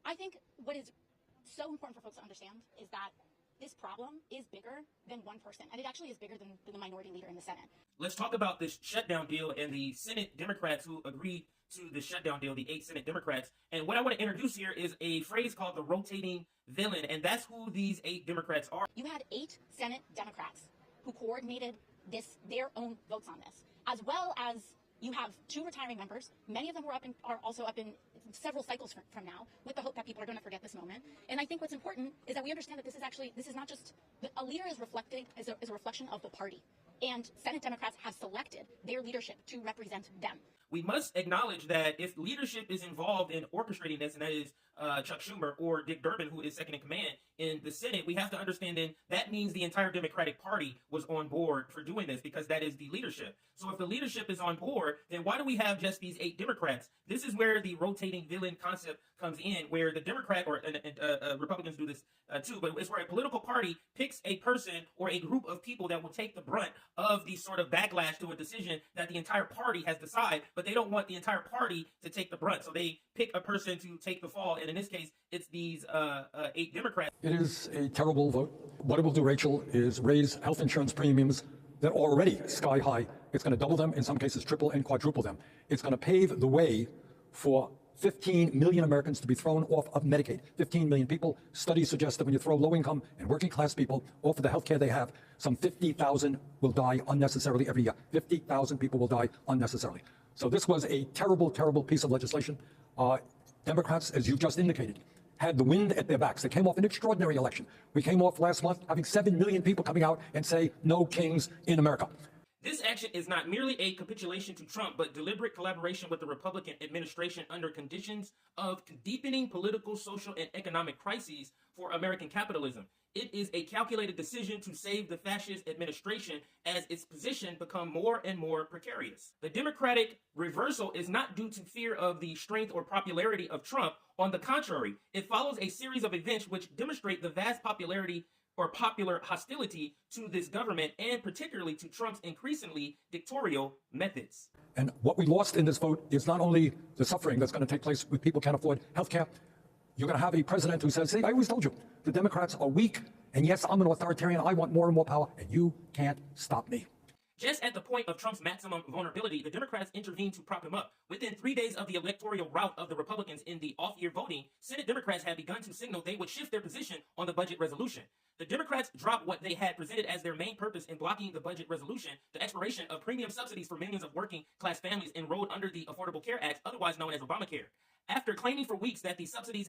I think what is so important for folks to understand is that this problem is bigger than one person, and it actually is bigger than the minority leader in the Senate. Let's talk about this shutdown deal and the Senate Democrats who agreed to the shutdown deal, the 8 Senate Democrats. And what I want to introduce here is a phrase called the rotating villain, and that's who these 8 Democrats are. You had 8 Senate Democrats who coordinated their own votes on this, as well as you have 2 retiring members. Many of them are also up in several cycles from now, with the hope that people are going to forget this moment. And I think what's important is that we understand that this is not just a leader is a reflection of the party, and Senate Democrats have selected their leadership to represent them. We must acknowledge that if leadership is involved in orchestrating this, and that is Chuck Schumer or Dick Durbin, who is second in command in the Senate, we have to understand then that means the entire Democratic Party was on board for doing this, because that is the leadership. So if the leadership is on board, then why do we have just these 8 Democrats? This is where the rotating villain concept comes in, where the Democrat or Republicans do this too, but it's where a political party picks a person or a group of people that will take the brunt of the sort of backlash to a decision that the entire party has decided, but they don't want the entire party to take the brunt. So they pick a person to take the fall, and in this case, it's these 8 Democrats. It is a terrible vote. What it will do, Rachel, is raise health insurance premiums that are already sky high. It's going to double them, in some cases triple and quadruple them. It's going to pave the way for 15 million Americans to be thrown off of Medicaid. 15 million people. Studies suggest that when you throw low-income and working-class people off of the health care they have, some 50,000 will die unnecessarily every year. 50,000 people will die unnecessarily. So this was a terrible, terrible piece of legislation. Democrats, as you just indicated, had the wind at their backs. They came off an extraordinary election. We came off last month having 7 million people coming out and say, no kings in America. This action is not merely a capitulation to Trump, but deliberate collaboration with the Republican administration under conditions of deepening political, social, and economic crises for American capitalism. It is a calculated decision to save the fascist administration as its position become more and more precarious. The Democratic reversal is not due to fear of the strength or popularity of Trump. On the contrary, it follows a series of events which demonstrate the vast popularity or popular hostility to this government, and particularly to Trump's increasingly dictatorial methods. And what we lost in this vote is not only the suffering that's going to take place with people can't afford health care. You're going to have a president who says, see, I always told you, the Democrats are weak, and yes, I'm an authoritarian, I want more and more power, and you can't stop me. Just at the point of Trump's maximum vulnerability, the Democrats intervened to prop him up. Within 3 days of the electoral rout of the Republicans in the off-year voting, Senate Democrats had begun to signal they would shift their position on the budget resolution. The Democrats dropped what they had presented as their main purpose in blocking the budget resolution, the expiration of premium subsidies for millions of working-class families enrolled under the Affordable Care Act, otherwise known as Obamacare. After claiming for weeks that the subsidies